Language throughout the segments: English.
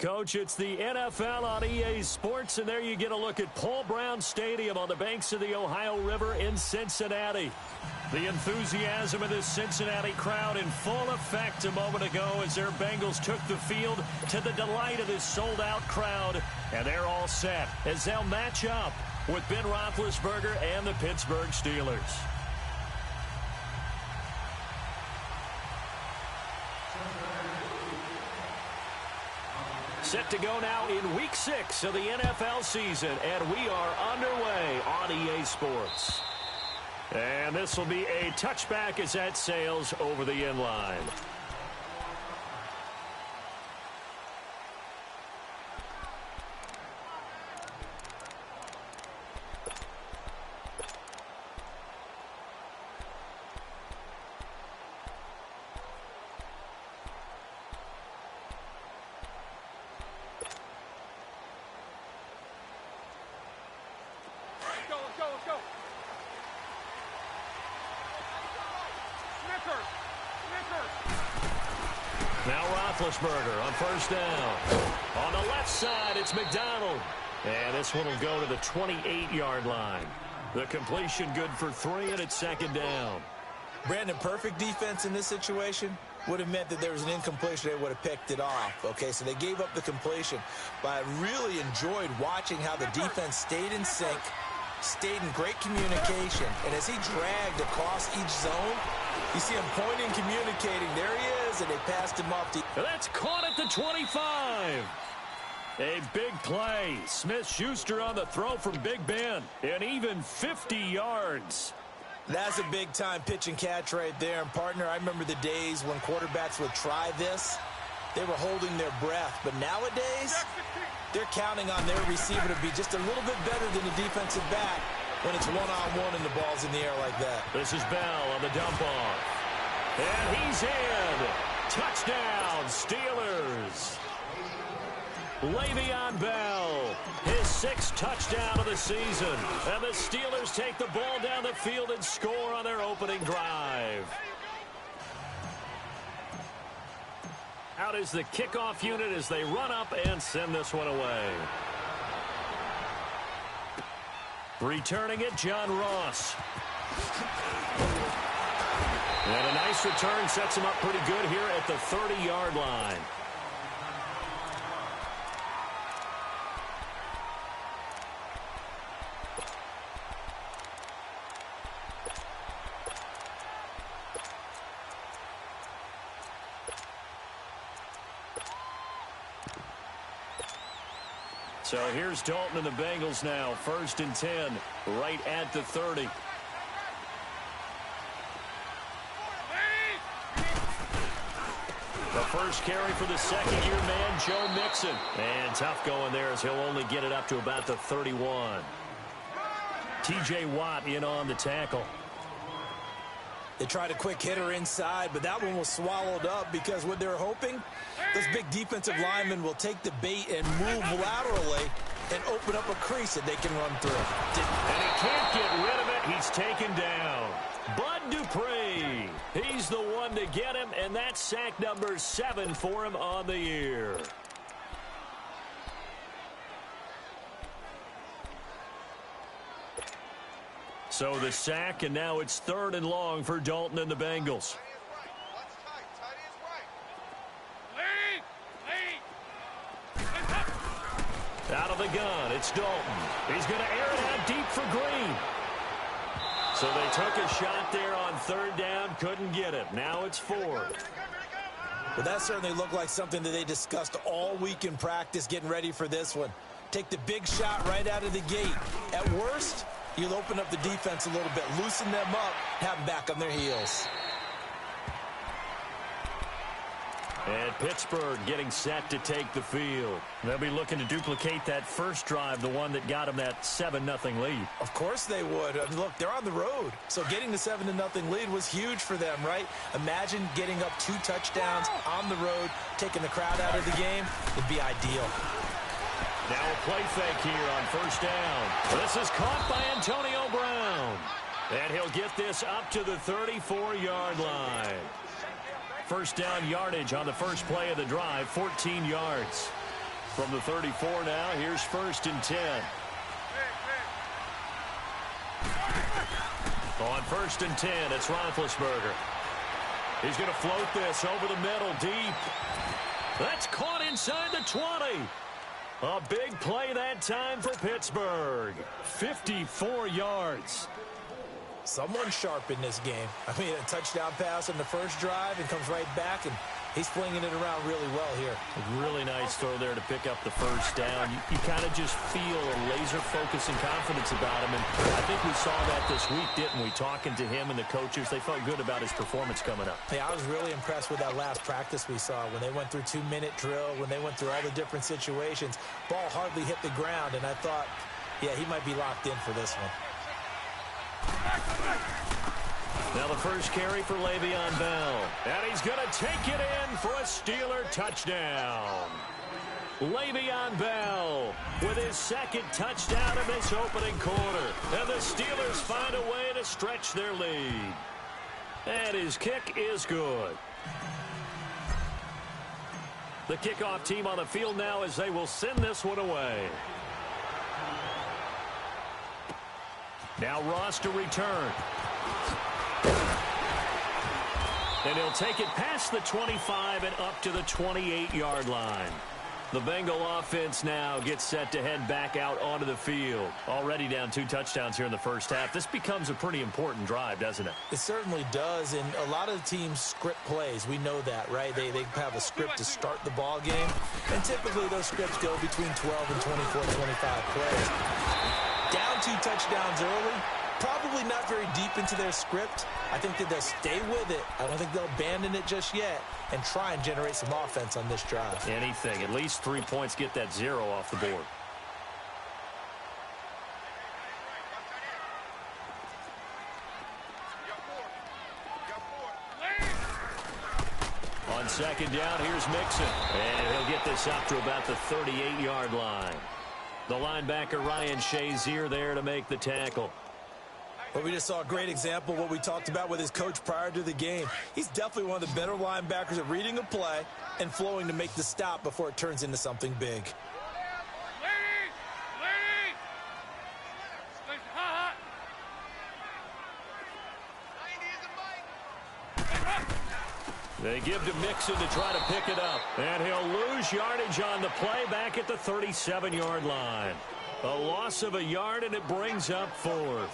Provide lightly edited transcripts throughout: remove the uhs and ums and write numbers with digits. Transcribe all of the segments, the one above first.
Coach, it's the NFL on EA Sports, and there you get a look at Paul Brown Stadium on the banks of the Ohio River in Cincinnati. The enthusiasm of this Cincinnati crowd in full effect a moment ago as their Bengals took the field to the delight of this sold-out crowd. And they're all set as they'll match up with Ben Roethlisberger and the Pittsburgh Steelers. Set to go now in Week 6 of the NFL season, and we are underway on EA Sports. And this will be a touchback as that sails over the end line. Now Roethlisberger on first down. On the left side, it's McDonald. And this one will go to the 28-yard line. The completion good for 3, and it's second down. Brandon, perfect defense in this situation would have meant that there was an incompletion. They would have picked it off. Okay, so they gave up the completion. But I really enjoyed watching how the defense stayed in sync, stayed in great communication. And as he dragged across each zone, you see him pointing, communicating. There he is, and they passed him off. That's caught at the 25. A big play. Smith-Schuster on the throw from Big Ben. And even 50 yards. That's a big-time pitch and catch right there. And, partner, I remember the days when quarterbacks would try this. They were holding their breath. But nowadays, they're counting on their receiver to be just a little bit better than the defensive back when it's one-on-one and the ball's in the air like that. This is Bell on the dump-off. And he's in. Touchdown, Steelers. Le'Veon Bell, his 6th touchdown of the season. And the Steelers take the ball down the field and score on their opening drive. Out is the kickoff unit as they run up and send this one away. Returning it, John Ross. And a nice return sets him up pretty good here at the 30-yard line. So here's Dalton and the Bengals now. 1st and 10, right at the 30. The first carry for the second-year man, Joe Mixon. And tough going there as he'll only get it up to about the 31. T.J. Watt in on the tackle. They tried a quick hitter inside, but that one was swallowed up because what they're hoping, this big defensive lineman will take the bait and move laterally and open up a crease that they can run through. And he can't get rid of it. He's taken down. Bud Dupree, he's the one to get him, and that's sack number 7 for him on the year. So the sack, and now it's 3rd and long for Dalton and the Bengals. Out of the gun, it's Dalton. He's going to air it out deep for Green. So they took a shot there on 3rd down, couldn't get it. Now it's 4th. Well, that certainly looked like something that they discussed all week in practice getting ready for this one. Take the big shot right out of the gate. At worst, you'll open up the defense a little bit, loosen them up, have them back on their heels. And Pittsburgh getting set to take the field. They'll be looking to duplicate that first drive, the one that got them that 7-0 lead. Of course they would. Look, they're on the road. So getting the 7-0 lead was huge for them, right? Imagine getting up 2 touchdowns on the road, taking the crowd out of the game. It'd be ideal. Now a play fake here on 1st down. This is caught by Antonio Brown. And he'll get this up to the 34-yard line. 1st down yardage on the first play of the drive, 14 yards. From the 34 now, here's 1st and 10. On 1st and 10, it's Roethlisberger. He's going to float this over the middle, deep. That's caught inside the 20. A big play that time for Pittsburgh. 54 yards. Someone sharp in this game. I mean, a touchdown pass on the first drive and comes right back, and he's flinging it around really well here. A really nice throw there to pick up the first down. You kind of just feel a laser focus and confidence about him, and I think we saw that this week, didn't we? Talking to him and the coaches, they felt good about his performance coming up. Yeah, I was really impressed with that last practice we saw when they went through 2-minute drill, when they went through all the different situations. Ball hardly hit the ground, and I thought, yeah, he might be locked in for this one. Now the first carry for Le'Veon Bell. And he's going to take it in for a Steeler touchdown. Le'Veon Bell with his second touchdown in this opening quarter. And the Steelers find a way to stretch their lead. And his kick is good. The kickoff team on the field now as they will send this one away. Now Ross to return. And he'll take it past the 25 and up to the 28-yard line. The Bengal offense now gets set to head back out onto the field. Already down 2 touchdowns here in the first half. This becomes a pretty important drive, doesn't it? It certainly does, and a lot of the teams script plays. We know that, right? They have a script to start the ball game, and typically those scripts go between 12 and 24, 25 plays. Down 2 touchdowns early, probably not very deep into their script. I think that they'll stay with it. I don't think they'll abandon it just yet and try and generate some offense on this drive. Anything. At least 3 points, get that 0 off the board. On second down, here's Mixon. And he'll get this up to about the 38-yard line. The linebacker, Ryan Shazier, there to make the tackle. Well, we just saw a great example of what we talked about with his coach prior to the game. He's definitely one of the better linebackers at reading a play and flowing to make the stop before it turns into something big. They give to Mixon to try to pick it up. And he'll lose yardage on the play back at the 37-yard line. A loss of a yard, and it brings up 4th.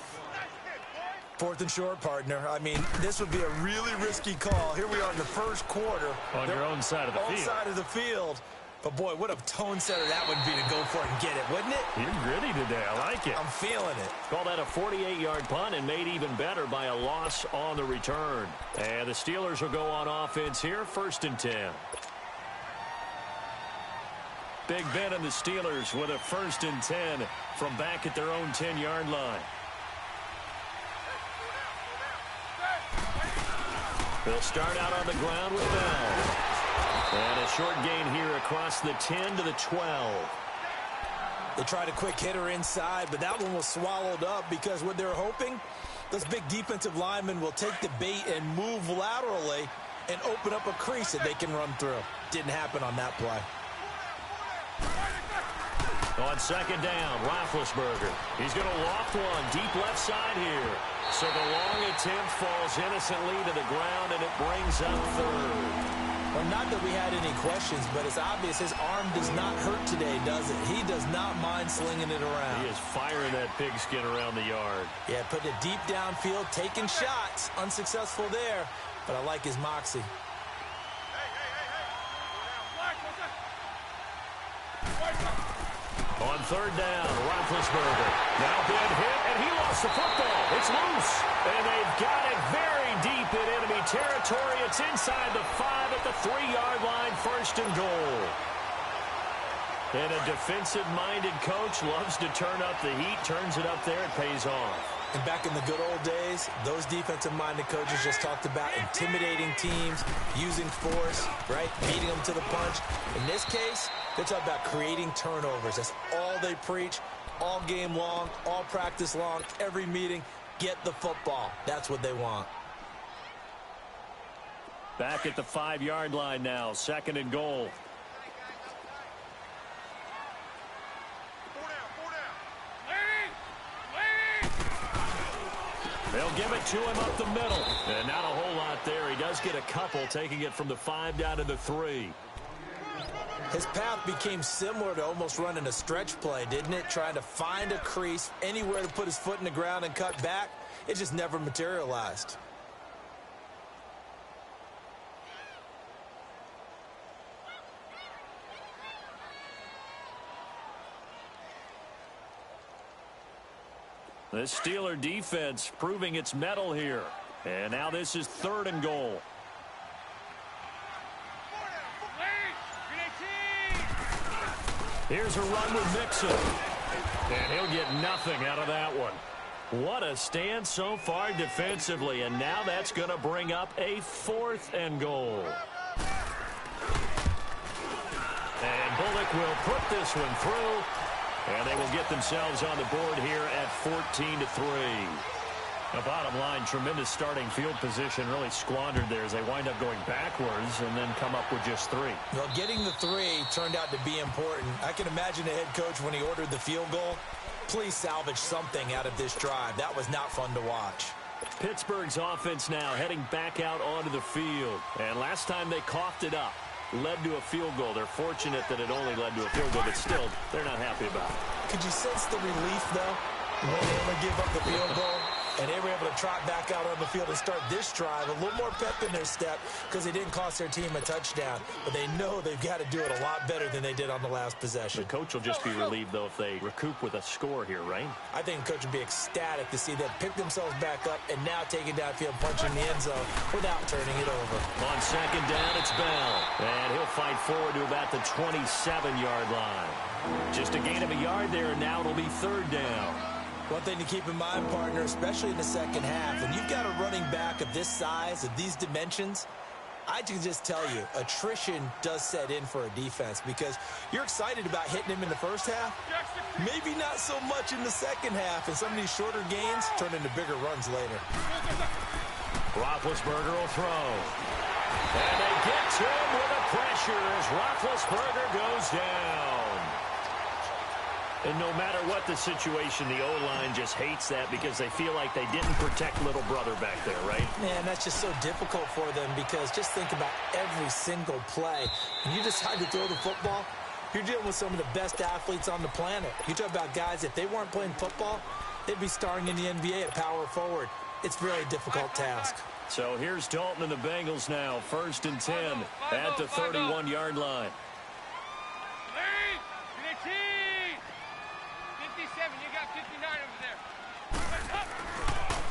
4th and short, partner. I mean, this would be a really risky call. Here we are in the first quarter. On your own side of the field. Own side of the field. But, boy, what a tone setter that would be to go for it and get it, wouldn't it? You're gritty today. I like it. I'm feeling it. Call that a 48-yard punt and made even better by a loss on the return. And the Steelers will go on offense here, 1st and 10. Big Ben and the Steelers with a 1st and 10 from back at their own 10-yard line. They'll start out on the ground with Bell. And a short gain here across the 10 to the 12. They tried a quick hitter inside, but that one was swallowed up because what they're hoping, those big defensive linemen will take the bait and move laterally and open up a crease that they can run through. Didn't happen on that play. On second down, Roethlisberger. He's going to loft one deep left side here. So the long attempt falls innocently to the ground, and it brings up 3rd. Well, not that we had any questions, but it's obvious his arm does not hurt today, does it? He does not mind slinging it around. He is firing that pigskin around the yard. Yeah, putting it deep downfield, taking shots. Unsuccessful there, but I like his moxie. On third down, Roethlisberger. Now been hit, and he lost the football. It's loose, and they've got it very deep in enemy territory. It's inside the 5 at the 3-yard line, 1st and goal. And a defensive-minded coach loves to turn up the heat, turns it up there, it pays off. And back in the good old days, those defensive-minded coaches just talked about intimidating teams, using force, right, beating them to the punch. In this case, they're talking about creating turnovers. That's all they preach all game long, all practice long, every meeting. Get the football. That's what they want. Back at the 5-yard line now, 2nd and goal. They'll give it to him up the middle. And not a whole lot there. He does get a couple, taking it from the 5 down to the 3. His path became similar to almost running a stretch play, didn't it? Trying to find a crease, anywhere to put his foot in the ground and cut back. It just never materialized. The Steeler defense proving its mettle here. And now this is 3rd and goal. Here's a run with Mixon. And he'll get nothing out of that one. What a stand so far defensively. And now that's going to bring up a 4th and goal. And Bullock will put this one through. And they will get themselves on the board here at 14-3. The bottom line, tremendous starting field position, really squandered there as they wind up going backwards and then come up with just 3. Well, getting the 3 turned out to be important. I can imagine the head coach when he ordered the field goal. Please salvage something out of this drive. That was not fun to watch. Pittsburgh's offense now heading back out onto the field. And last time they coughed it up, led to a field goal. They're fortunate that it only led to a field goal, but still, they're not happy about it. Could you sense the relief, though, when they only give up the field goal? And they were able to trot back out on the field and start this drive. A little more pep in their step because they didn't cost their team a touchdown. But they know they've got to do it a lot better than they did on the last possession. The coach will just be relieved, though, if they recoup with a score here, right? I think the coach would be ecstatic to see them pick themselves back up and now take it downfield, punching the end zone without turning it over. On 2nd down, it's Bell. And he'll fight forward to about the 27-yard line. Just a gain of a yard there, and now it'll be 3rd down. One thing to keep in mind, partner, especially in the second half, when you've got a running back of this size, of these dimensions, I can just tell you, attrition does set in for a defense because you're excited about hitting him in the first half. Maybe not so much in the second half, and some of these shorter gains turn into bigger runs later. Roethlisberger will throw. And they get to him with a pressure as Roethlisberger goes down. And no matter what the situation, the O-line just hates that because they feel like they didn't protect little brother back there, right? Man, that's just so difficult for them because just think about every single play. When you decide to throw the football, you're dealing with some of the best athletes on the planet. You talk about guys, if they weren't playing football, they'd be starring in the NBA at power forward. It's a very difficult task. So here's Dalton and the Bengals now, 1st and 10 at the 31-yard line.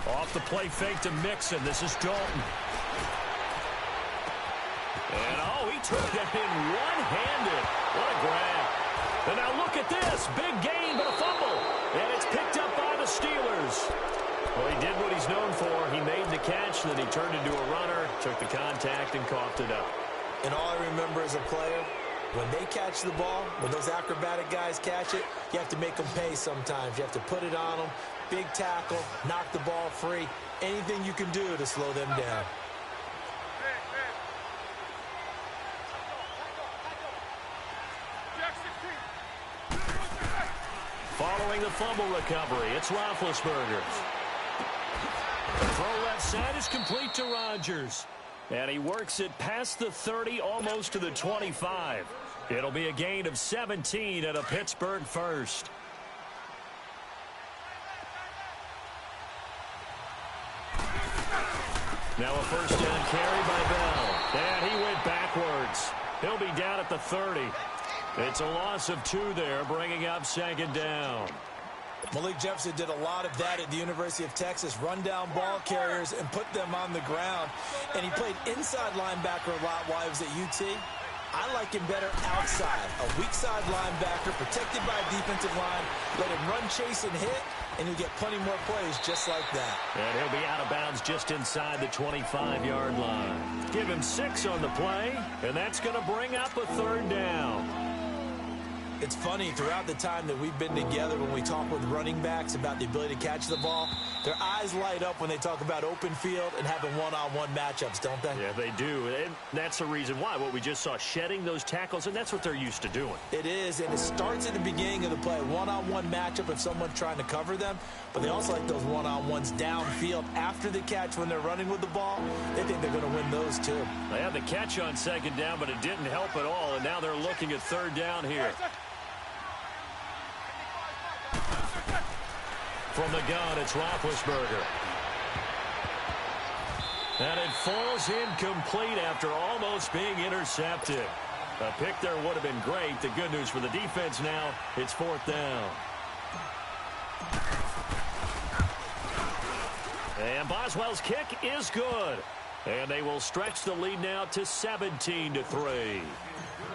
Off the play fake to Mixon. This is Dalton. And, oh, he took that in one-handed. What a grab. And now look at this. Big gain, but a fumble. And it's picked up by the Steelers. Well, he did what he's known for. He made the catch, then he turned into a runner, took the contact, and coughed it up. And all I remember as a player, when they catch the ball, when those acrobatic guys catch it, you have to make them pay sometimes. You have to put it on them. Big tackle, knock the ball free. Anything you can do to slow them down. Following the fumble recovery, it's Roethlisberger. The throw left side is complete to Rodgers. And he works it past the 30, almost to the 25. It'll be a gain of 17 at a Pittsburgh first. Now a first down carry by Bell. And he went backwards. He'll be down at the 30. It's a loss of 2 there, bringing up 2nd down. Malik Jefferson did a lot of that at the University of Texas. Run down ball carriers and put them on the ground. And he played inside linebacker a lot while he was at UT. I like him better outside. A weak side linebacker protected by a defensive line. Let him run, chase, and hit, and he'll get plenty more plays just like that. And he'll be out of bounds just inside the 25-yard line. Give him 6 on the play, and that's going to bring up a 3rd down. It's funny, throughout the time that we've been together, when we talk with running backs about the ability to catch the ball, their eyes light up when they talk about open field and having one-on-one matchups, don't they? Yeah, they do. And that's the reason why. What we just saw, shedding those tackles, and that's what they're used to doing. It is, and it starts at the beginning of the play. One-on-one matchup if someone's trying to cover them, but they also like those one-on-ones downfield after the catch when they're running with the ball. They think they're going to win those, too. They had the catch on second down, but it didn't help at all, and now they're looking at third down here. From the gun, it's Roethlisberger. And it falls incomplete after almost being intercepted. A pick there would have been great. The good news for the defense now, it's fourth down. And Boswell's kick is good. And they will stretch the lead now to 17-3.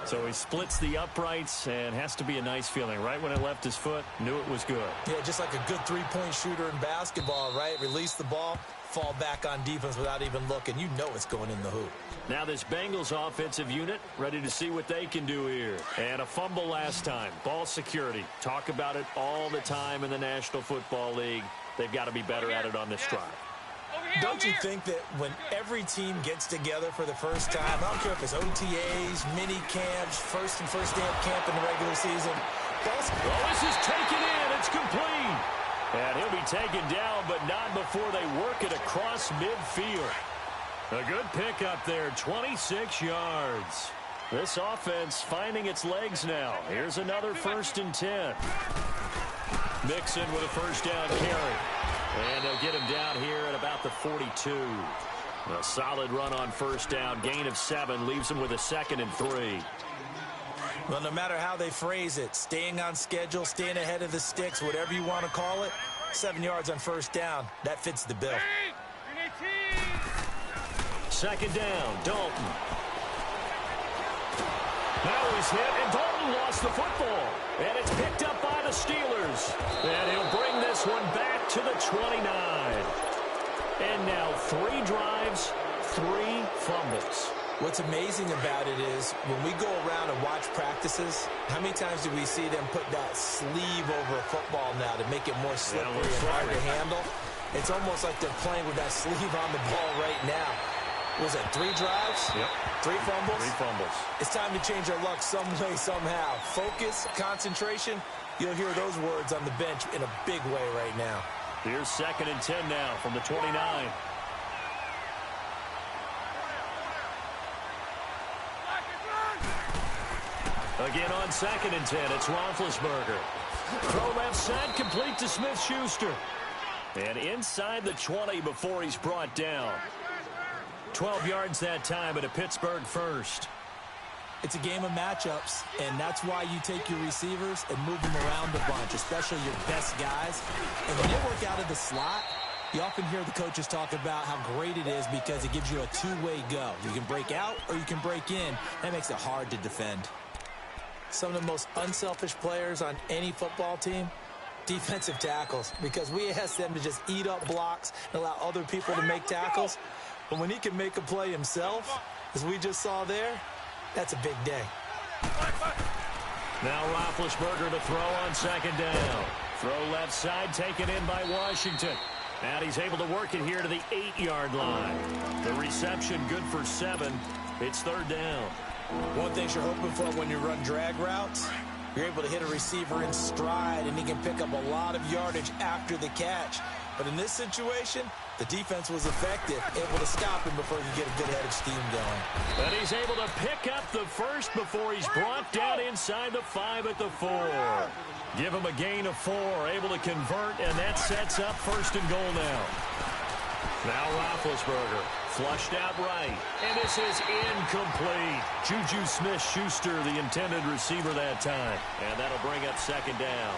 So he splits the uprights, and has to be a nice feeling. Right when it left his foot, knew it was good. Yeah, just like a good three-point shooter in basketball, right? Release the ball, fall back on defense without even looking. You know it's going in the hoop. Now this Bengals offensive unit ready to see what they can do here. And a fumble last time. Ball security. Talk about it all the time in the National Football League. They've got to be better at it on this drive. Don't you think that when every team gets together for the first time, I don't care if it's OTAs, mini camps, first day of camp in the regular season. This is taken in. It's complete. And he'll be taken down, but not before they work it across midfield. A good pick up there, 26 yards. This offense finding its legs now. Here's another 1st and 10. Mixon with a first down carry. And they'll get him down here at about the 42. A solid run on first down. Gain of 7 leaves him with a 2nd and 3. Well, no matter how they phrase it, staying on schedule, staying ahead of the sticks, whatever you want to call it, 7 yards on first down, that fits the bill. 2nd down, Dalton. Now he's hit, and Dalton lost the football. And it's picked up by the Steelers. And he'll bring this one back to the 29. And now 3 drives, 3 fumbles. What's amazing about it is when we go around and watch practices, how many times do we see them put that sleeve over a football now to make it more slippery and hard to handle? It's almost like they're playing with that sleeve on the ball right now. Was it 3 drives? Yep. 3 fumbles? 3 fumbles. It's time to change our luck some way, somehow. Focus, concentration. You'll hear those words on the bench in a big way right now. Here's 2nd and 10 now from the 29. Again on 2nd and 10, it's Roethlisberger. Throw left side, complete to Smith-Schuster. And inside the 20 before he's brought down. 12 yards that time, but a Pittsburgh first. It's a game of matchups, and that's why you take your receivers and move them around a bunch, especially your best guys. And when they work out of the slot, you often hear the coaches talk about how great it is because it gives you a two-way go. You can break out or you can break in. That makes it hard to defend. Some of the most unselfish players on any football team, defensive tackles, because we ask them to just eat up blocks and allow other people to make tackles. But when he can make a play himself, as we just saw there, that's a big day. Now Roethlisberger to throw on 2nd down. Throw left side, taken in by Washington. And he's able to work it here to the 8-yard line. The reception good for 7. It's 3rd down. One thing you're hoping for when you run drag routes, you're able to hit a receiver in stride, and he can pick up a lot of yardage after the catch. But in this situation, the defense was effective, able to stop him before he could get a good head of steam going. And he's able to pick up the first before he's brought down inside the 5 at the 4. Give him a gain of 4, able to convert, and that sets up 1st and goal now. Now Roethlisberger, flushed out right, and this is incomplete. Juju Smith-Schuster, the intended receiver that time, and that'll bring up 2nd down.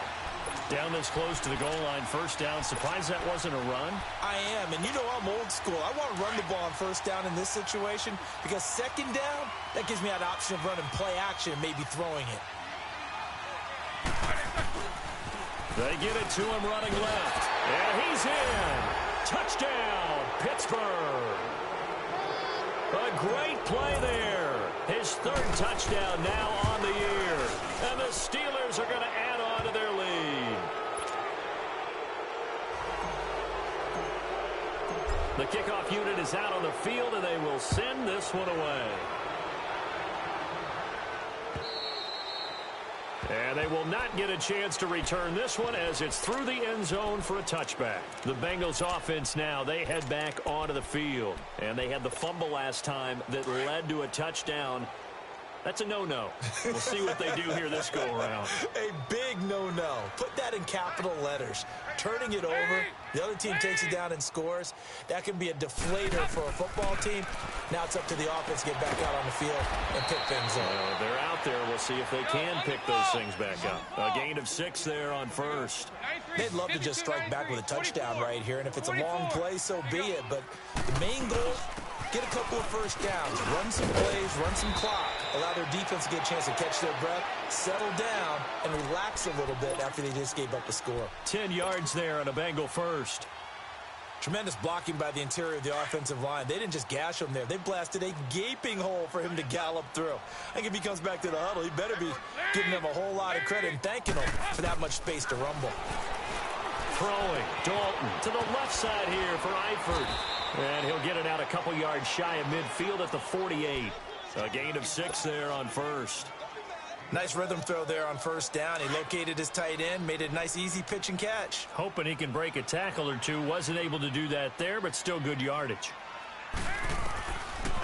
Down this close to the goal line, 1st down. Surprised that wasn't a run? I am, and you know I'm old school. I want to run the ball on 1st down in this situation because 2nd down, that gives me that option of running play action and maybe throwing it. They get it to him running left, and he's in. Touchdown, Pittsburgh. A great play there. His third touchdown now on the year. And the Steelers are going to add on to their lead. The kickoff unit is out on the field, and they will send this one away. And they will not get a chance to return this one as it's through the end zone for a touchback. The Bengals offense now, they head back onto the field. And they had the fumble last time that led to a touchdown. That's a no-no. We'll see what they do here this go-around. A big no-no. Put that in capital letters. Turning it over, the other team takes it down and scores. That can be a deflator for a football team. Now it's up to the offense to get back out on the field and pick things up. They're out there. We'll see if they can pick those things back up. A gain of 6 there on first. They'd love to just strike back with a touchdown right here, and if it's a long play, so be it. But the main goal, get a couple of first downs, run some plays, run some clock, allow their defense to get a chance to catch their breath, settle down, and relax a little bit after they just gave up a score. 10 yards there on a Bengal first. Tremendous blocking by the interior of the offensive line. They didn't just gash him there. They blasted a gaping hole for him to gallop through. I think if he comes back to the huddle, he better be giving them a whole lot of credit and thanking them for that much space to rumble. Throwing, Dalton to the left side here for Eifert. And he'll get it out a couple yards shy of midfield at the 48. A gain of 6 there on first. Nice rhythm throw there on first down. He located his tight end, made it a nice easy pitch and catch. Hoping he can break a tackle or two. Wasn't able to do that there, but still good yardage.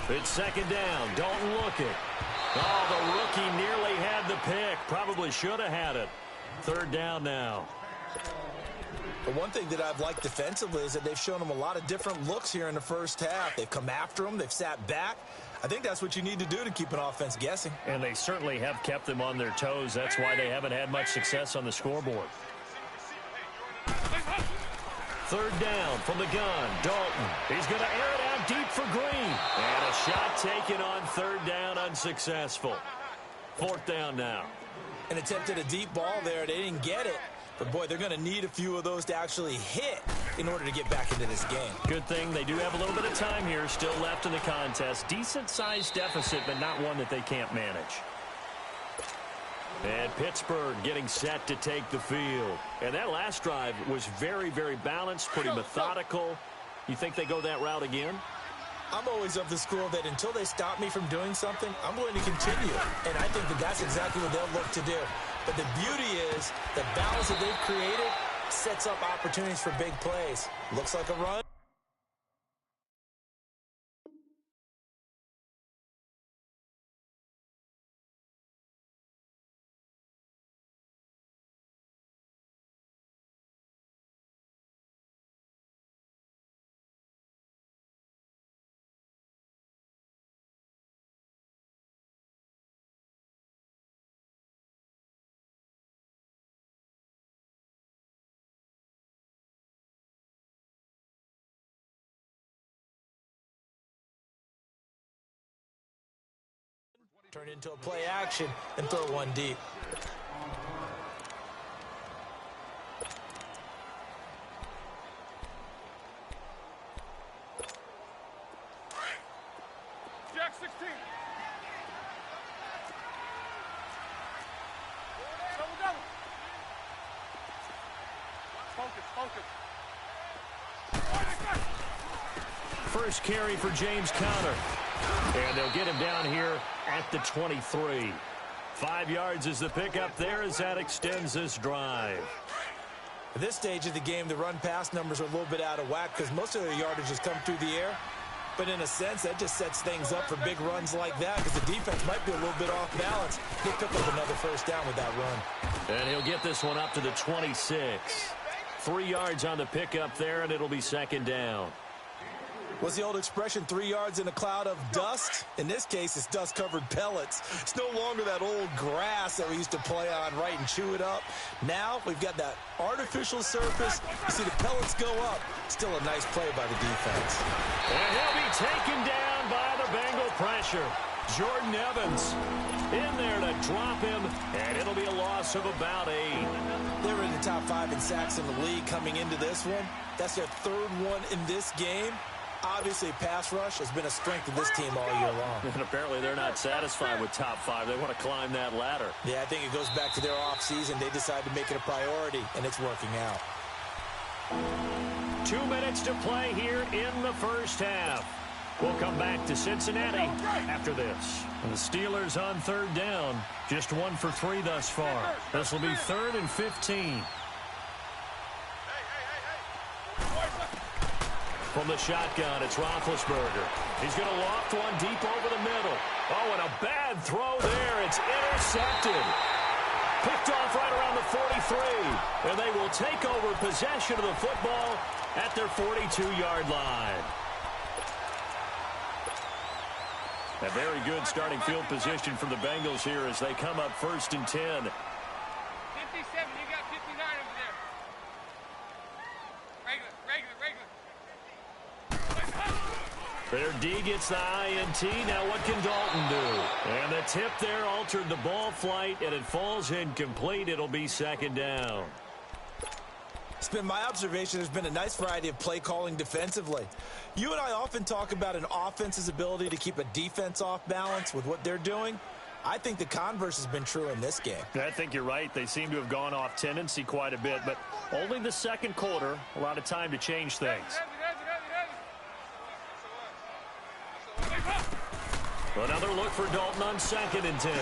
It's second down. Dalton looking. Oh, the rookie nearly had the pick. Probably should have had it. Third down now. The one thing that I've liked defensively is that they've shown him a lot of different looks here in the first half. They've come after him. They've sat back. I think that's what you need to do to keep an offense guessing. And they certainly have kept them on their toes. That's why they haven't had much success on the scoreboard. Third down from the gun. Dalton. He's going to air it out deep for Green. And a shot taken on third down, unsuccessful. Fourth down now. An attempt at a deep ball there. They didn't get it. But, boy, they're going to need a few of those to actually hit in order to get back into this game. Good thing they do have a little bit of time here still left in the contest. Decent-sized deficit, but not one that they can't manage. And Pittsburgh getting set to take the field. And that last drive was very, very balanced, pretty methodical. You think they go that route again? I'm always of the school that until they stop me from doing something, I'm going to continue. And I think that that's exactly what they'll look to do. But the beauty is the balance that they've created sets up opportunities for big plays. Looks like a run. Turn into a play action and throw one deep. Jack 16. Double, double. Focus. First carry for James Conner. And they'll get him down here at the 23. 5 yards is the pickup there as that extends this drive. At this stage of the game, the run-pass numbers are a little bit out of whack because most of their yardage has come through the air. But in a sense, that just sets things up for big runs like that because the defense might be a little bit off balance. He'll pick up another first down with that run. And he'll get this one up to the 26. 3 yards on the pickup there, and it'll be second down. What's the old expression, 3 yards in a cloud of dust? In this case, it's dust-covered pellets. It's no longer that old grass that we used to play on, right, and chew it up. Now we've got that artificial surface. You see the pellets go up. Still a nice play by the defense. And he'll be taken down by the Bengal pressure. Jordan Evans in there to drop him, and it'll be a loss of about 8. They were in the top 5 in sacks in the league coming into this one. That's their third one in this game. Obviously, pass rush has been a strength of this team all year long. And apparently they're not satisfied with top 5. They want to climb that ladder. Yeah, I think it goes back to their offseason. They decided to make it a priority, and it's working out. 2 minutes to play here in the first half. We'll come back to Cincinnati after this. And the Steelers on third down. Just 1 for 3 thus far. This will be 3rd and 15. From the shotgun, it's Roethlisberger. He's going to loft one deep over the middle. Oh, and a bad throw there. It's intercepted. Picked off right around the 43. And they will take over possession of the football at their 42-yard line. A very good starting field position for the Bengals here as they come up 1st and 10. 57, you got 59 over there. Regular. Their D gets the INT. Now what can Dalton do? And the tip there altered the ball flight, and it falls incomplete. It'll be 2nd down. It's been my observation there's been a nice variety of play calling defensively. You and I often talk about an offense's ability to keep a defense off balance with what they're doing. I think the converse has been true in this game. I think you're right. They seem to have gone off tendency quite a bit, but only the second quarter, a lot of time to change things. Another look for Dalton on 2nd and 10.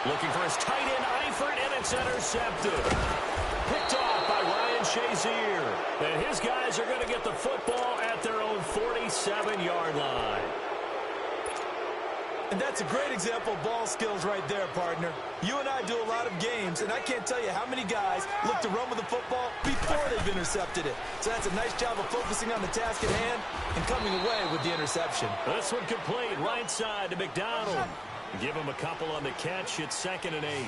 Looking for his tight end, Eifert, and it's intercepted. Picked off by Ryan Shazier. And his guys are going to get the football at their own 47-yard line. And that's a great example of ball skills right there, partner. You and I do a lot of games, and I can't tell you how many guys look to run with the football before they've intercepted it. So that's a nice job of focusing on the task at hand and coming away with the interception. This one complete, right side to McDonald. Give him a couple on the catch. It's 2nd and 8.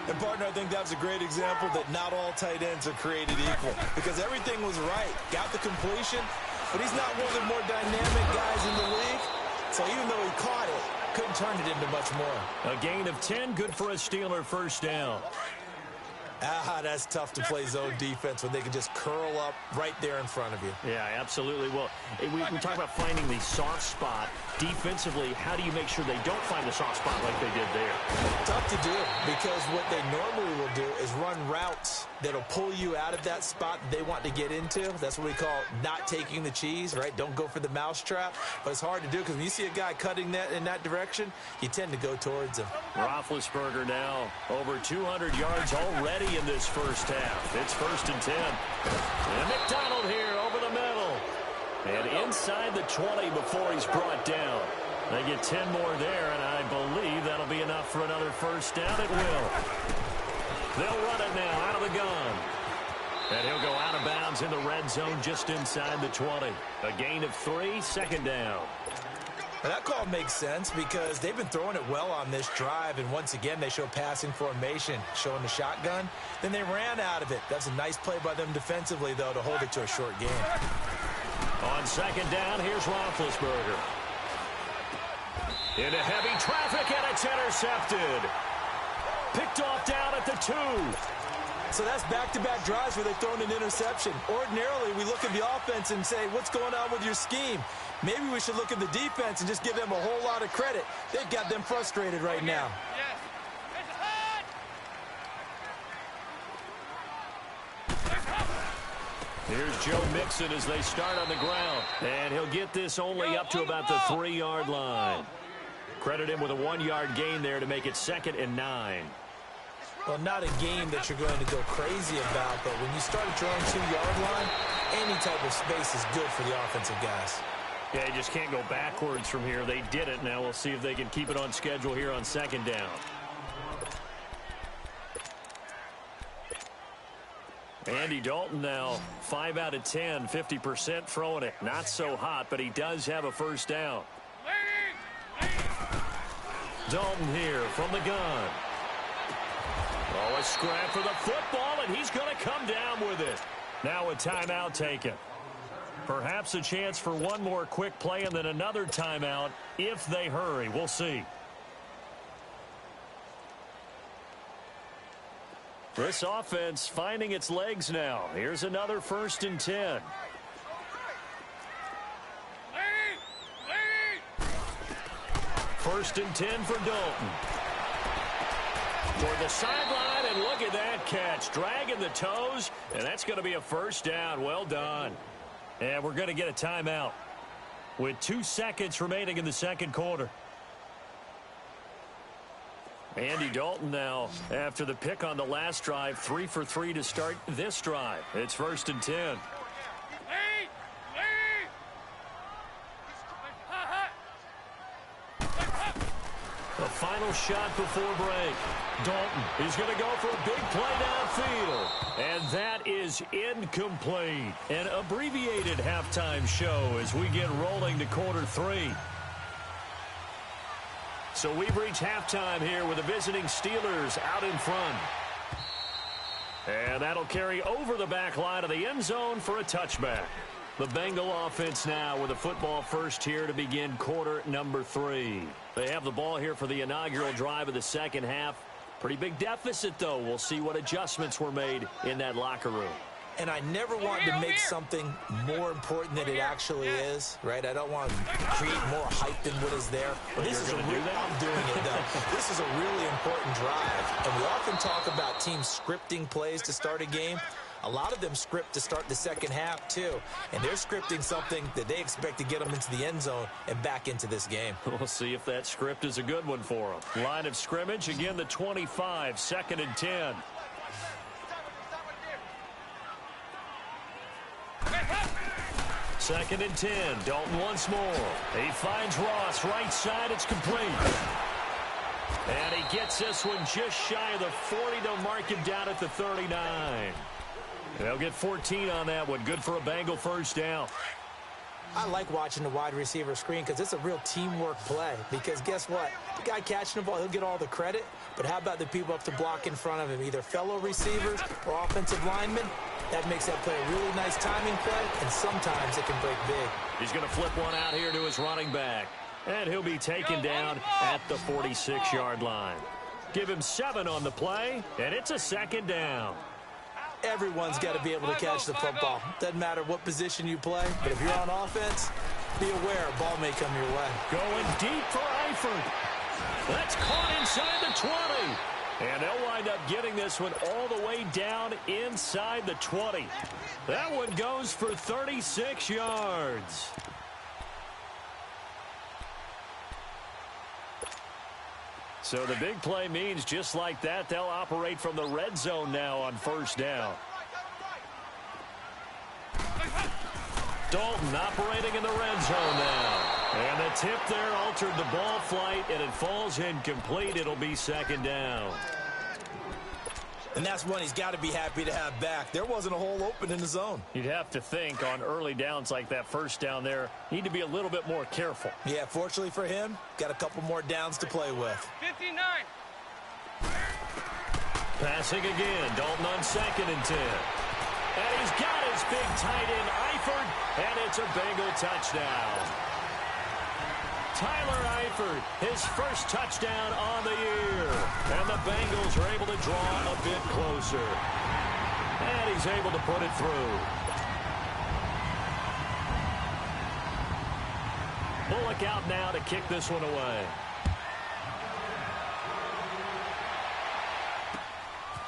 And, partner, I think that was a great example that not all tight ends are created equal because everything was right. Got the completion, but he's not one of the more dynamic guys in the league. So even though he caught it, couldn't turn it into much more. A gain of 10, good for a Steeler 1st down. That's tough to play zone defense when they can just curl up right there in front of you. Yeah, absolutely. Well, we talk about finding the soft spot. Defensively, how do you make sure they don't find the soft spot like they did there? Tough to do because what they normally will do is run routes that'll pull you out of that spot they want to get into. That's what we call not taking the cheese, right? Don't go for the mousetrap. But it's hard to do because when you see a guy cutting that in that direction, you tend to go towards him. Roethlisberger now over 200 yards already in this first half. It's 1st and 10. And McDonald here over the middle. And inside the 20 before he's brought down. They get 10 more there, and I believe that'll be enough for another 1st down. It will. They'll run it now out of the gun. And he'll go out of bounds in the red zone just inside the 20. A gain of 3, 2nd down. Now that call makes sense because they've been throwing it well on this drive, and once again they show passing formation, showing the shotgun. Then they ran out of it. That's a nice play by them defensively, though, to hold it to a short game. On 2nd down, here's Roethlisberger. Into heavy traffic, and it's intercepted. Picked off down at the 2. So that's back-to-back drives where they've thrown an interception. Ordinarily, we look at the offense and say, what's going on with your scheme? Maybe we should look at the defense and just give them a whole lot of credit. They've got them frustrated right now. Here's Joe Mixon as they start on the ground. And he'll get this only up to about the 3-yard line. Credit him with a 1-yard gain there to make it 2nd and 9. Well, not a game that you're going to go crazy about, but when you start at your own 2-yard line, any type of space is good for the offensive guys. Yeah, you just can't go backwards from here. They did it. Now we'll see if they can keep it on schedule here on 2nd down. Andy Dalton now 5 out of 10, 50% throwing it. Not so hot, but he does have a 1st down. Dalton here from the gun. Oh, a scrap for the football, and he's going to come down with it. Now a timeout taken. Perhaps a chance for one more quick play and then another timeout if they hurry. We'll see. This offense finding its legs now. Here's another 1st and 10. First and 10 for Dalton. Toward the sideline, and look at that catch. Dragging the toes, and that's going to be a first down. Well done. And we're going to get a timeout with 2 seconds remaining in the second quarter. Andy Dalton now, after the pick on the last drive, 3 for 3 to start this drive. It's first and 10. A final shot before break. Dalton is going to go for a big play downfield. And that is incomplete. An abbreviated halftime show as we get rolling to quarter 3. So we've reached halftime here with the visiting Steelers out in front. And that'll carry over the back line of the end zone for a touchback. The Bengal offense now with a football first here to begin quarter number 3. They have the ball here for the inaugural drive of the second half. Pretty big deficit, though. We'll see what adjustments were made in that locker room. And I never want to make something more important than it actually is, right? I don't want to create more hype than what is there. But this is I'm doing it, though. This is a really important drive. And we often talk about teams scripting plays to start a game. A lot of them script to start the second half, too. And they're scripting something that they expect to get them into the end zone and back into this game. We'll see if that script is a good one for them. Line of scrimmage, again, the 25, second and 10. Second and 10. Dalton once more. He finds Ross. Right side. It's complete. And he gets this one just shy of the 40. They'll mark him down at the 39. They'll get 14 on that one. Good for a Bengal first down. I like watching the wide receiver screen because it's a real teamwork play. Because guess what? The guy catching the ball, he'll get all the credit. But how about the people up to block in front of him? Either fellow receivers or offensive linemen. That makes that play a really nice timing play, and sometimes it can break big. He's going to flip one out here to his running back. And he'll be taken down at the 46-yard line. Give him 7 on the play, and it's a second down. Everyone's got to be able to catch the football. Doesn't matter what position you play, but if you're on offense, be aware a ball may come your way. Going deep for Eifert. That's caught inside the 20. And they'll wind up getting this one all the way down inside the 20. That one goes for 36 yards. So the big play means just like that, they'll operate from the red zone now on first down. Dalton operating in the red zone now. And the tip there altered the ball flight, and it falls incomplete. It'll be second down. And that's one he's got to be happy to have back. There wasn't a hole open in the zone. You'd have to think on early downs like that first down there, need to be a little bit more careful. Yeah, fortunately for him, got a couple more downs to play with. 59. Passing again, Dalton on second and 10. And he's got his big tight end, Eifert, and it's a Bengal touchdown. Tyler Eifert, his first touchdown on the year. And the Bengals are able to draw a bit closer. And he's able to put it through. Bullock out now to kick this one away.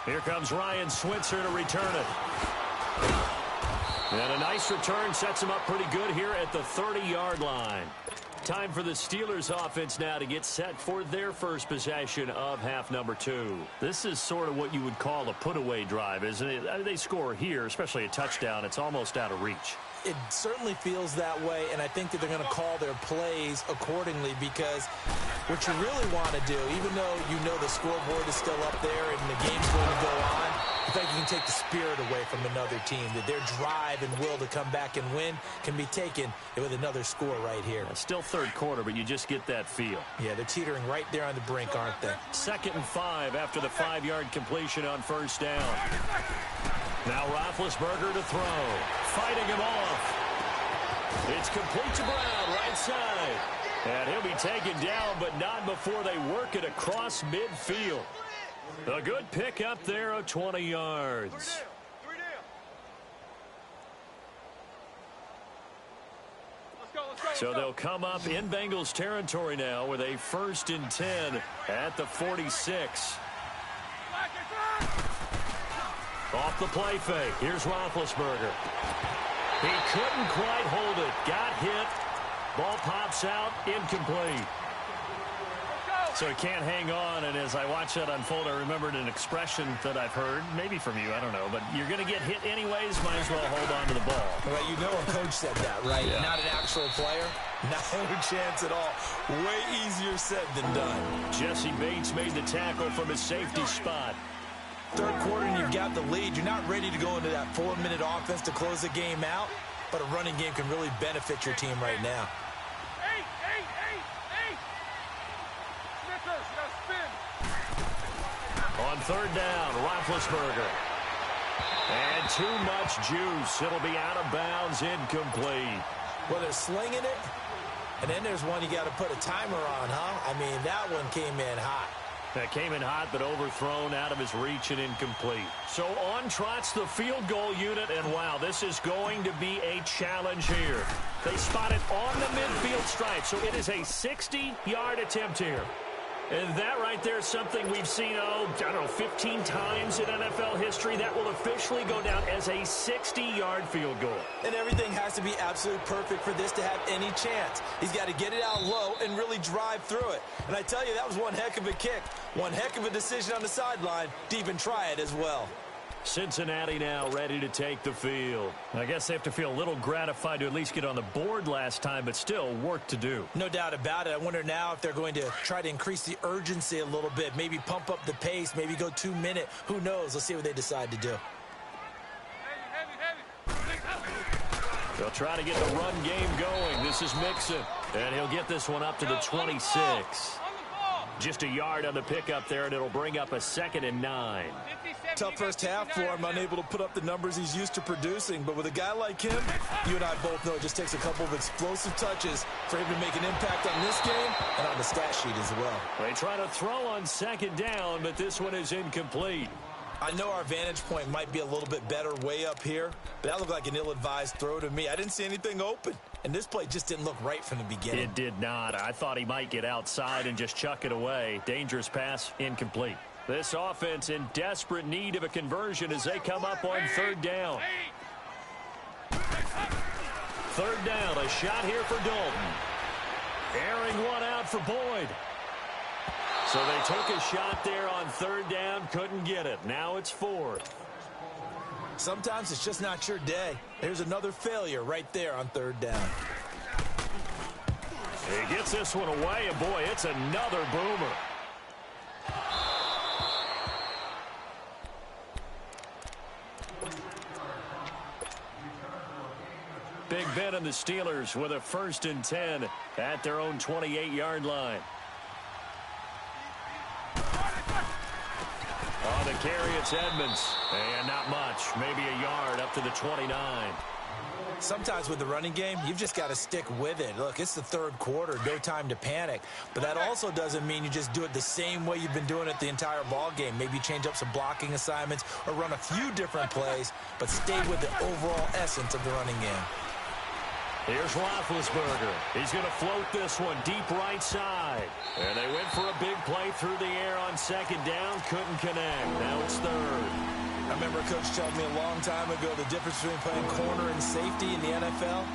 Here comes Ryan Switzer to return it. And a nice return sets him up pretty good here at the 30-yard line. Time for the Steelers offense now to get set for their first possession of half number 2. This is sort of what you would call a put-away drive, isn't it? They score here, especially a touchdown. It's almost out of reach. It certainly feels that way, and I think that they're going to call their plays accordingly because what you really want to do, even though you know the scoreboard is still up there and the game's going to go on, I think you can take the spirit away from another team, that their drive and will to come back and win can be taken with another score right here. Still third quarter, but you just get that feel. Yeah, they're teetering right there on the brink, aren't they? 2nd and 5 after the 5-yard completion on first down. Now Roethlisberger to throw. Fighting him off. It's complete to Brown, right side. And he'll be taken down, but not before they work it across midfield. A good pick up there of 20 yards. Let's So they'll come up in Bengals territory now with a 1st and 10 at the 46. Off the play fake. Here's Roethlisberger. He couldn't quite hold it. Got hit. Ball pops out. Incomplete. So he can't hang on, and as I watch that unfold, I remembered an expression that I've heard, maybe from you, I don't know, but you're going to get hit anyways, might as well hold on to the ball. Well, you know a coach said that, right? Yeah. Not an actual player. Not a chance at all. Way easier said than done. Jesse Bates made the tackle from his safety spot. Third quarter, and you've got the lead. You're not ready to go into that 4-minute offense to close the game out, but a running game can really benefit your team right now. On 3rd down, Roethlisberger. And too much juice. It'll be out of bounds, incomplete. Well, they're slinging it, and then there's one you got to put a timer on, huh? I mean, that one came in hot. That came in hot, but overthrown out of his reach and incomplete. So on trots the field goal unit, and wow, this is going to be a challenge here. They spot it on the midfield stripe, so it is a 60-yard attempt here. And that right there is something we've seen, I don't know, 15 times in NFL history. That will officially go down as a 60-yard field goal. And everything has to be absolutely perfect for this to have any chance. He's got to get it out low and really drive through it. And I tell you, that was one heck of a kick. One heck of a decision on the sideline to even try it as well. Cincinnati now ready to take the field. I guess they have to feel a little gratified to at least get on the board last time, but still work to do. No doubt about it. I wonder now if they're going to try to increase the urgency a little bit, maybe pump up the pace, maybe go 2-minute. Who knows? Let's see what they decide to do. They'll try to get the run game going. This is Mixon, and he'll get this one up to the 26. Just a yard on the pickup there, and it'll bring up a 2nd and 9. Tough first half for him, unable to put up the numbers he's used to producing. But with a guy like him, you and I both know it just takes a couple of explosive touches for him to make an impact on this game and on the stat sheet as well. They try to throw on 2nd down, but this one is incomplete. I know our vantage point might be a little bit better way up here, but that looked like an ill-advised throw to me. I didn't see anything open, and this play just didn't look right from the beginning. It did not. I thought he might get outside and just chuck it away. Dangerous pass, incomplete. This offense in desperate need of a conversion as they come up on 3rd down. 3rd down, a shot here for Dalton. Airing one out for Boyd. So they took a shot there on 3rd down, couldn't get it. Now it's 4th. Sometimes it's just not your day. There's another failure right there on 3rd down. He gets this one away, and boy, it's another boomer. Big Ben and the Steelers with a 1st and 10 at their own 28-yard line. On the carry, it's Edmonds. And not much. Maybe a yard up to the 29. Sometimes with the running game, you've just got to stick with it. Look, it's the 3rd quarter, no time to panic. But that also doesn't mean you just do it the same way you've been doing it the entire ball game. Maybe change up some blocking assignments or run a few different plays, but stay with the overall essence of the running game. Here's Roethlisberger. He's going to float this one deep right side. And they went for a big play through the air on 2nd down. Couldn't connect. Now it's 3rd. I remember a coach telling me a long time ago the difference between playing corner and safety in the NFL.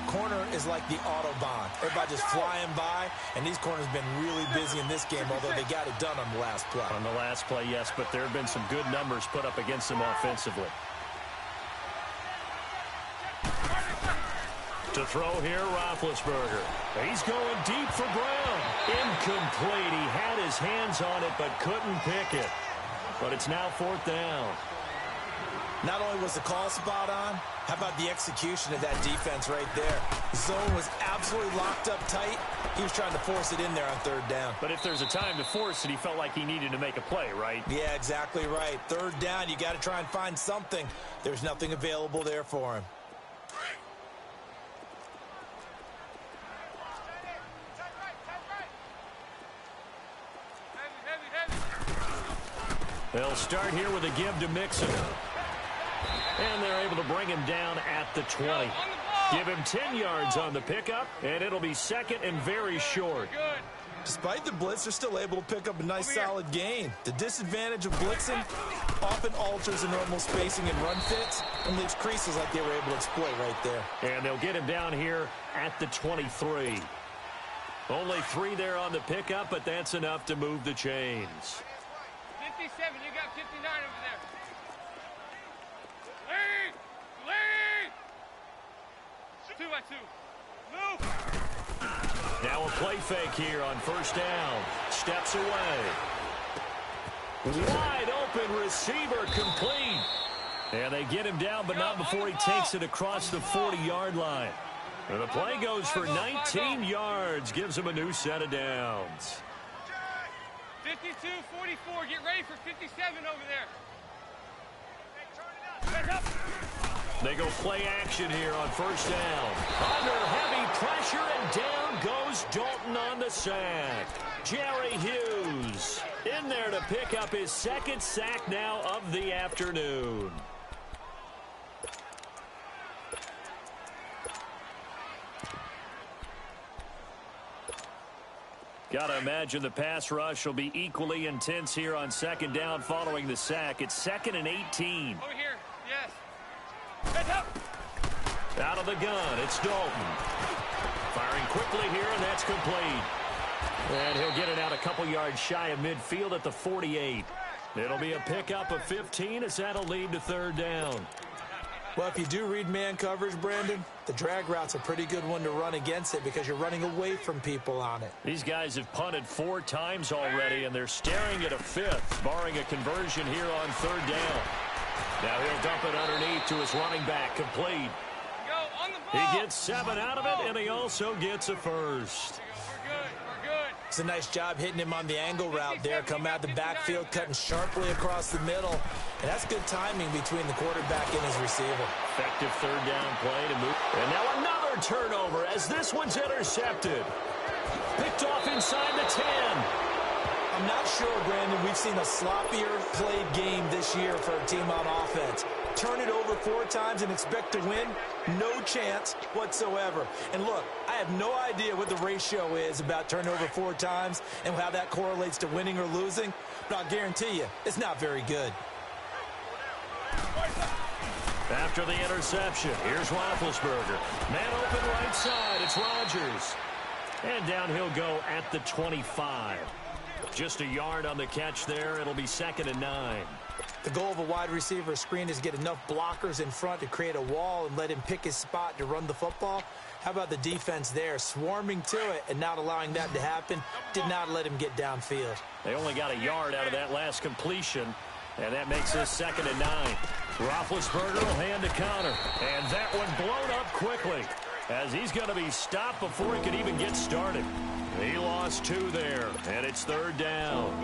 Corner is like the Autobahn. Everybody just flying by, and these corners have been really busy in this game, although they got it done on the last play. On the last play, yes, but there have been some good numbers put up against them offensively. To throw here, Roethlisberger. He's going deep for Brown. Incomplete. He had his hands on it, but couldn't pick it. But it's now 4th down. Not only was the call spot on, how about the execution of that defense right there? The zone was absolutely locked up tight. He was trying to force it in there on 3rd down. But if there's a time to force it, he felt like he needed to make a play, right? Yeah, exactly right. 3rd down, you got to try and find something. There's nothing available there for him. They'll start here with a give to Mixon. And they're able to bring him down at the 20. Give him 10 yards on the pickup, and it'll be second and very short. Good. Despite the blitz, they're still able to pick up a nice, solid gain. The disadvantage of blitzing often alters the normal spacing and run fits and leaves creases like they were able to exploit right there. And they'll get him down here at the 23. Only 3 there on the pickup, but that's enough to move the chains. 57, you got 59 over there. Lead! Lead! 2 by 2. Move! Now a play fake here on first down. Steps away. Wide open receiver complete. And they get him down, but not before he takes it across the 40-yard line. And the play goes for 19 yards. Gives him a new set of downs. 52-44. Get ready for 57 over there. They go play action here on first down. Under heavy pressure, and down goes Dalton on the sack. Jerry Hughes in there to pick up his second sack now of the afternoon. Got to imagine the pass rush will be equally intense here on second down following the sack. It's 2nd and 18. Over here, yes. Heads up. Out of the gun, it's Dalton. Firing quickly here, and that's complete. And he'll get it out a couple yards shy of midfield at the 48. It'll be a pickup of 15 as that'll lead to third down. Well, if you do read man coverage, Brandon, the drag route's a pretty good one to run against it because you're running away from people on it. These guys have punted 4 times already, and they're staring at a 5th, barring a conversion here on third down. Now he'll dump it underneath to his running back, complete. Go on the ball. He gets 7 out of it, and he also gets a first. We're good. We're good. It's a nice job hitting him on the angle route there, coming out the backfield, cutting sharply across the middle. And that's good timing between the quarterback and his receiver. Effective third down play to move. And now another turnover as this one's intercepted. Picked off inside the 10. I'm not sure, Brandon, we've seen a sloppier played game this year for a team on offense. Turn it over 4 times and expect to win? No chance whatsoever. And look, I have no idea what the ratio is about turnover 4 times and how that correlates to winning or losing, but I'll guarantee you, it's not very good. After the interception, here's Roethlisberger. Man open right side, it's Rodgers. And down he'll go at the 25. Just a yard on the catch there. It'll be 2nd and 9. The goal of a wide receiver screen is get enough blockers in front to create a wall and let him pick his spot to run the football. How about the defense there, swarming to it and not allowing that to happen? Did not let him get downfield. They only got a yard out of that last completion, and that makes this 2nd and 9. Roethlisberger will hand the counter, and that one blown up quickly as he's going to be stopped before he could even get started. He lost 2 there, and it's third down.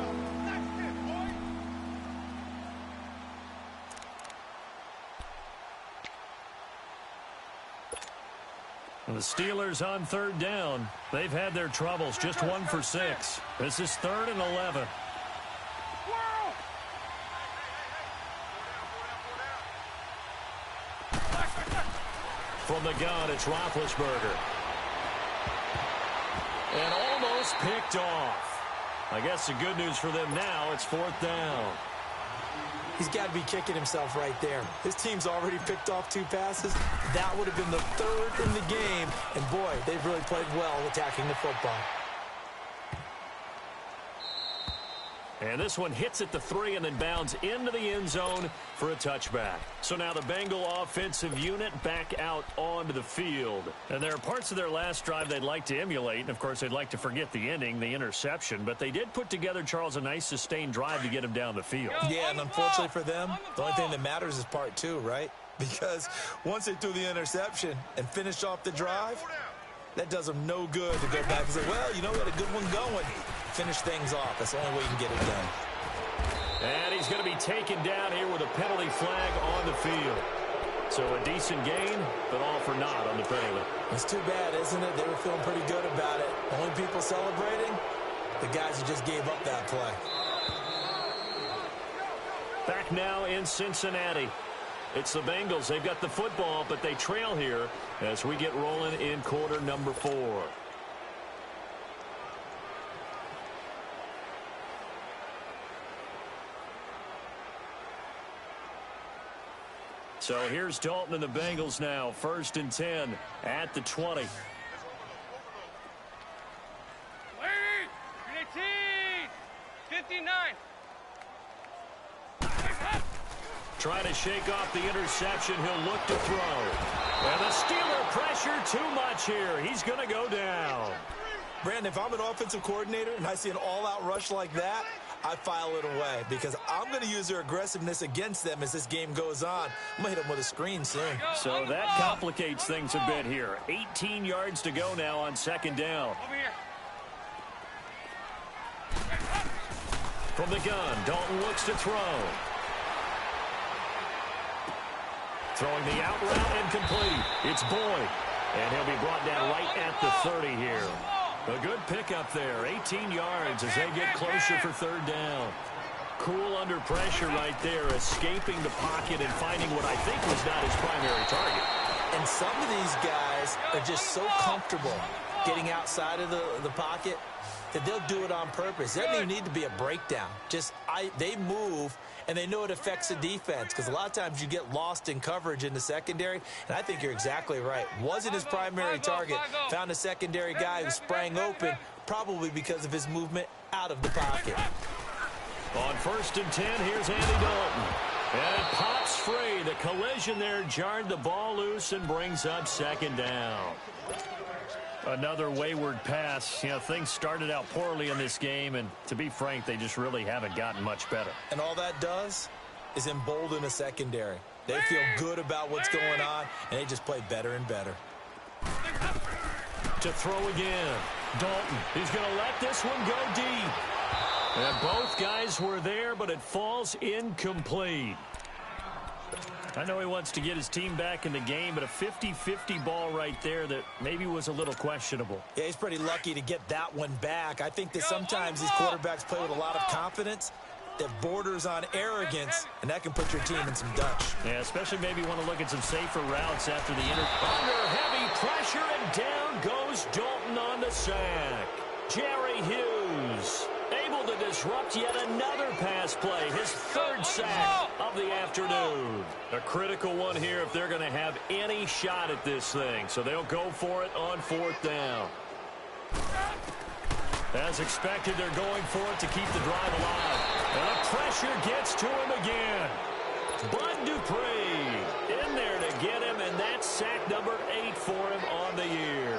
The Steelers on third down. They've had their troubles, just 1 for 6. This is 3rd and 11. From the gun, it's Roethlisberger. And almost picked off. I guess the good news for them now, it's 4th down. He's got to be kicking himself right there. His team's already picked off 2 passes. That would have been the 3rd in the game. And, boy, they've really played well attacking the football. And this one hits at the 3 and then bounds into the end zone for a touchback. So now the Bengal offensive unit back out onto the field. And there are parts of their last drive they'd like to emulate. And, of course, they'd like to forget the ending, the interception. But they did put together, Charles, a nice sustained drive to get him down the field. Yeah, and unfortunately for them, the only thing that matters is part 2, right? Because once they threw the interception and finished off the drive, that does them no good to go back and say, well, you know, we had a good one going. Finish things off. That's the only way you can get it done. And he's going to be taken down here with a penalty flag on the field. So a decent gain, but all for naught on the penalty. It's too bad, isn't it? They were feeling pretty good about it. Only people celebrating, the guys who just gave up that play. Back now in Cincinnati. It's the Bengals. They've got the football, but they trail here as we get rolling in quarter number 4. So here's Dalton and the Bengals now. 1st and 10 at the 20. Wait! 59! Trying to shake off the interception. He'll look to throw. And the Steeler pressure too much here. He's going to go down. Brandon, if I'm an offensive coordinator and I see an all-out rush like that, I file it away because I'm going to use their aggressiveness against them as this game goes on. I'm going to hit them with a screen soon. So that complicates things a bit here. 18 yards to go now on 2nd down. Over here. From the gun, Dalton looks to throw. Throwing the out route incomplete. It's Boyd. And he'll be brought down right at the 30 here. A good pickup there. 18 yards as they get closer for 3rd down. Cool under pressure right there, escaping the pocket and finding what I think was not his primary target. And some of these guys are just so comfortable getting outside of the pocket that they'll do it on purpose. There doesn't even need to be a breakdown. They move, and they know it affects the defense because a lot of times you get lost in coverage in the secondary, and I think you're exactly right. Wasn't his primary target. Found a secondary guy who sprang open, probably because of his movement out of the pocket. On 1st and 10, here's Andy Dalton. And it pops free. The collision there jarred the ball loose and brings up 2nd down. Another wayward pass. You know, things started out poorly in this game, and to be frank, they just really haven't gotten much better. And all that does is embolden a secondary. They feel good about what's going on, and they just play better and better. To throw again. Dalton, he's going to let this one go deep. And both guys were there, but it falls incomplete. I know he wants to get his team back in the game, but a 50-50 ball right there that maybe was a little questionable. Yeah, he's pretty lucky to get that one back. I think that sometimes these quarterbacks play with a lot of confidence that borders on arrogance, and that can put your team in some Dutch. Yeah, especially maybe you want to look at some safer routes after the under heavy pressure, and down goes Dalton on the sack. Jerry Hughes able to disrupt yet another pass play, his 3rd sack of the afternoon. A critical one here if they're going to have any shot at this thing. So they'll go for it on 4th down. As expected, they're going for it to keep the drive alive. And the pressure gets to him again. Bud Dupree in there to get him, and that's sack number 8 for him on the year.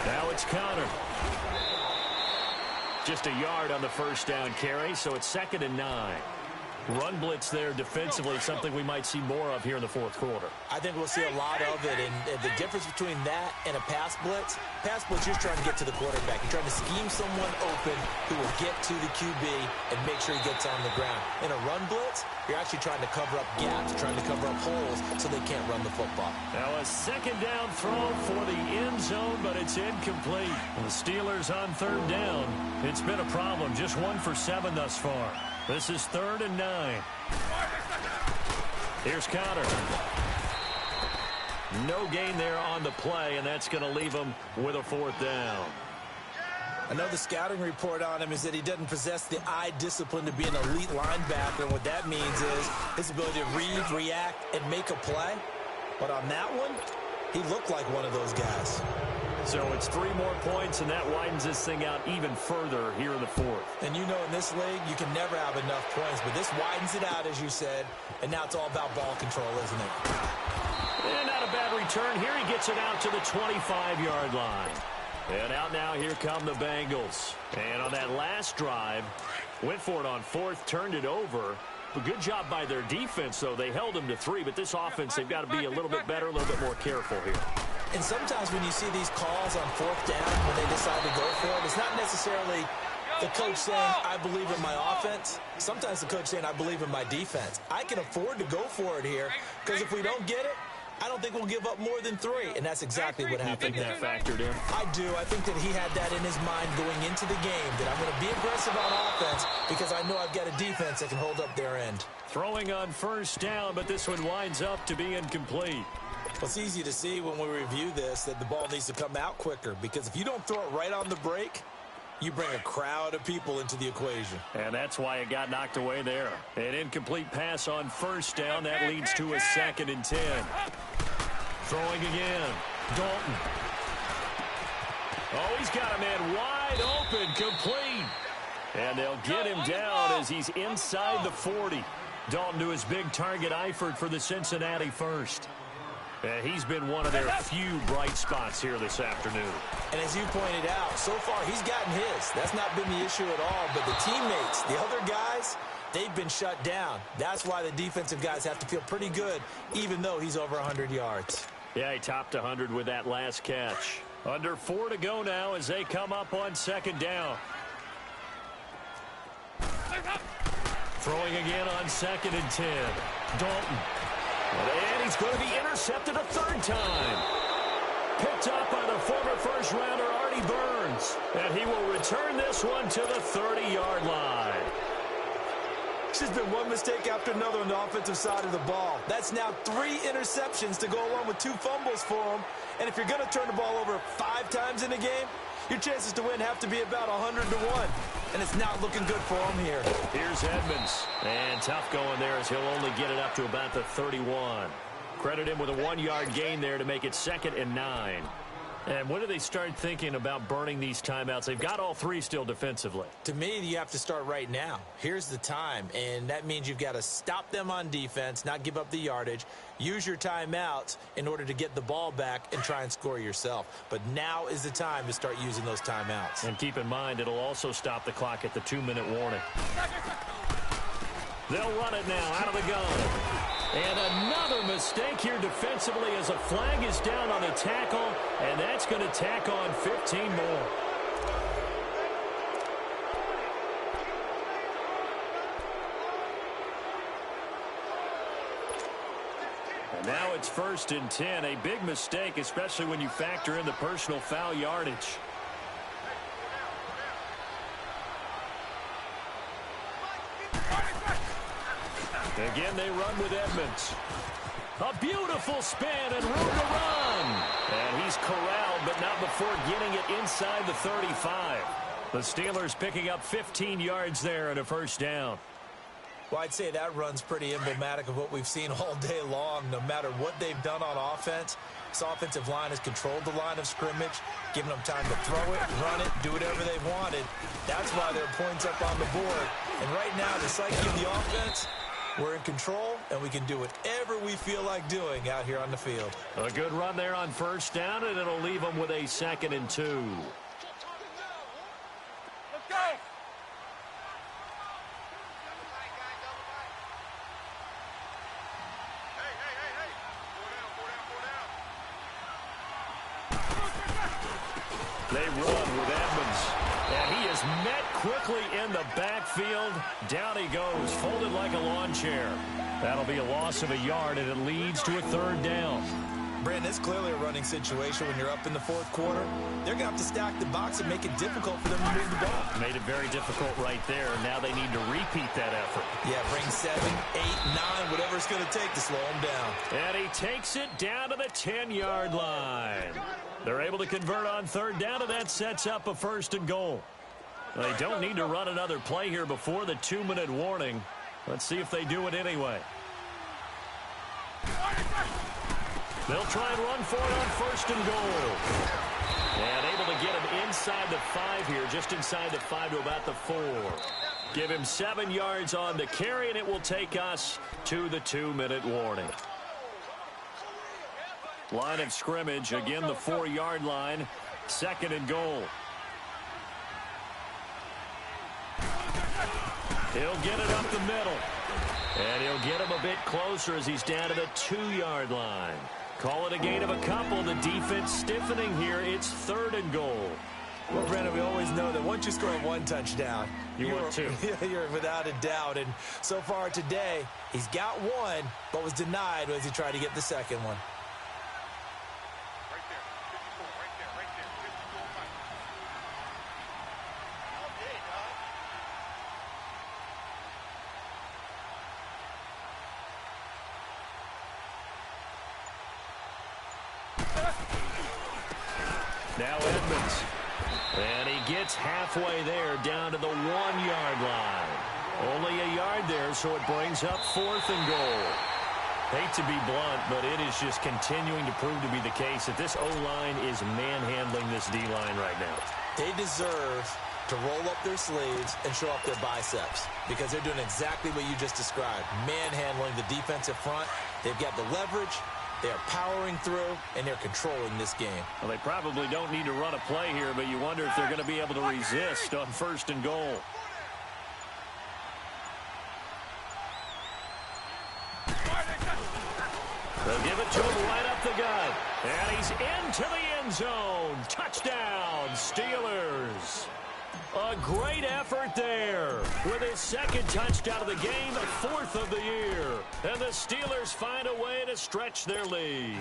Now it's Connor. Just a yard on the 1st down carry, so it's 2nd and 9. Run blitz there defensively, something we might see more of here in the 4th quarter. I think we'll see a lot of it, and the difference between that and a pass blitz, you're trying to get to the quarterback. You're trying to scheme someone open who will get to the QB and make sure he gets on the ground. In a run blitz, you're actually trying to cover up gaps, trying to cover up holes so they can't run the football. Now a 2nd down throw for the end zone, but it's incomplete. The Steelers on 3rd down. It's been a problem, just 1 for 7 thus far. This is 3rd and 9. Here's Connor. No gain there on the play, and that's going to leave him with a 4th down. I know the scouting report on him is that he doesn't possess the eye discipline to be an elite linebacker, and what that means is his ability to read, react, and make a play. But on that one, he looked like one of those guys. So it's 3 more points, and that widens this thing out even further here in the 4th. And you know in this league, you can never have enough points, but this widens it out, as you said, and now it's all about ball control, isn't it? And not a bad return. Here he gets it out to the 25-yard line. And out now, here come the Bengals. And on that last drive, went for it on 4th, turned it over. A good job by their defense, though. They held them to 3, but this offense, they've got to be a little bit better, a little bit more careful here. And sometimes when you see these calls on 4th down, when they decide to go for it, it's not necessarily the coach saying, I believe in my offense. Sometimes the coach saying, I believe in my defense. I can afford to go for it here because if we don't get it, I don't think we'll give up more than 3, and that's exactly what happened You there. think that factored in? I do. I think that he had that in his mind going into the game, that I'm going to be aggressive on offense because I know I've got a defense that can hold up their end. Throwing on first down, but this one winds up to be incomplete. Well, it's easy to see when we review this that the ball needs to come out quicker, because if you don't throw it right on the break, you bring a crowd of people into the equation. And that's why it got knocked away there. An incomplete pass on first down. That leads to a 2nd and 10. Throwing again. Dalton. Oh, he's got a man wide open. Complete. And they'll get him down as he's inside the 40. Dalton to his big target, Eifert for the Cincinnati first. He's been one of their few bright spots here this afternoon. And as you pointed out, so far he's gotten his. That's not been the issue at all. But the teammates, the other guys, they've been shut down. That's why the defensive guys have to feel pretty good, even though he's over 100 yards. Yeah, he topped 100 with that last catch. Under 4 to go now as they come up on 2nd down. Throwing again on 2nd and 10. Dalton. And he's going to be intercepted a 3rd time. Picked up by the former first-rounder Artie Burns. And he will return this one to the 30-yard line. It's just been one mistake after another on the offensive side of the ball. That's now 3 interceptions to go along with 2 fumbles for him. And if you're going to turn the ball over 5 times in a game, your chances to win have to be about 100 to 1. And it's not looking good for him here. Here's Edmonds. And tough going there as he'll only get it up to about the 31. Credit him with a 1-yard gain there to make it 2nd and 9. And when do they start thinking about burning these timeouts? They've got all 3 still defensively. To me, you have to start right now. Here's the time, and that means you've got to stop them on defense, not give up the yardage, use your timeouts in order to get the ball back and try and score yourself. But now is the time to start using those timeouts. And keep in mind, it'll also stop the clock at the 2-minute warning. They'll run it now out of the gun. And another mistake here defensively as a flag is down on the tackle, and that's going to tack on 15 more. And now it's 1st and 10, a big mistake, especially when you factor in the personal foul yardage. Again, they run with Edmonds. A beautiful spin and room to run. And he's corralled, but not before getting it inside the 35. The Steelers picking up 15 yards there and a 1st down. Well, I'd say that run's pretty emblematic of what we've seen all day long. No matter what they've done on offense, this offensive line has controlled the line of scrimmage, given them time to throw it, run it, do whatever they wanted. That's why there are points up on the board. And right now, the psyche of the offense, we're in control, and we can do whatever we feel like doing out here on the field. A good run there on 1st down, and it'll leave them with a 2nd and 2. Let's go. They run with Edmonds. And he is met quickly in the backfield. Down he goes, folded like a lawn chair. That'll be a loss of a yard, and it leads to a 3rd down. Brandon, it's clearly a running situation when you're up in the 4th quarter. They're going to have to stack the box and make it difficult for them to move the ball. Made it very difficult right there. Now they need to repeat that effort. Yeah, bring 7, 8, 9, whatever it's going to take to slow them down. And he takes it down to the 10-yard line. They're able to convert on 3rd down, and that sets up a 1st and goal. They don't need to run another play here before the 2-minute warning. Let's see if they do it anyway. They'll try and run for it on 1st and goal. And able to get him inside the 5 here, just inside the 5 to about the 4. Give him 7 yards on the carry, and it will take us to the 2-minute warning. Line of scrimmage, again the 4-yard line, 2nd and goal. He'll get it up the middle. And he'll get him a bit closer as he's down to the 2-yard line. Call it a gain of a couple. The defense stiffening here. It's 3rd and goal. Well, Brandon, we always know that once you score 1 touchdown, you're 2. You're without a doubt. And so far today, he's got 1, but was denied as he tried to get the 2nd one. Now Edmonds. And he gets halfway there down to the 1-yard line. Only a yard there, so it brings up 4th and goal. Hate to be blunt, but it is just continuing to prove to be the case that this O-line is manhandling this D-line right now. They deserve to roll up their sleeves and show up their biceps because they're doing exactly what you just described, manhandling the defensive front. They've got the leverage, they're powering through, and they're controlling this game. Well, they probably don't need to run a play here, but you wonder if they're going to be able to resist on 1st and goal. They'll give it to him right up the gut. And he's into the end zone. Touchdown, Steelers. A great effort there with his 2nd touchdown of the game, 4th of the year. And the Steelers find a way to stretch their lead.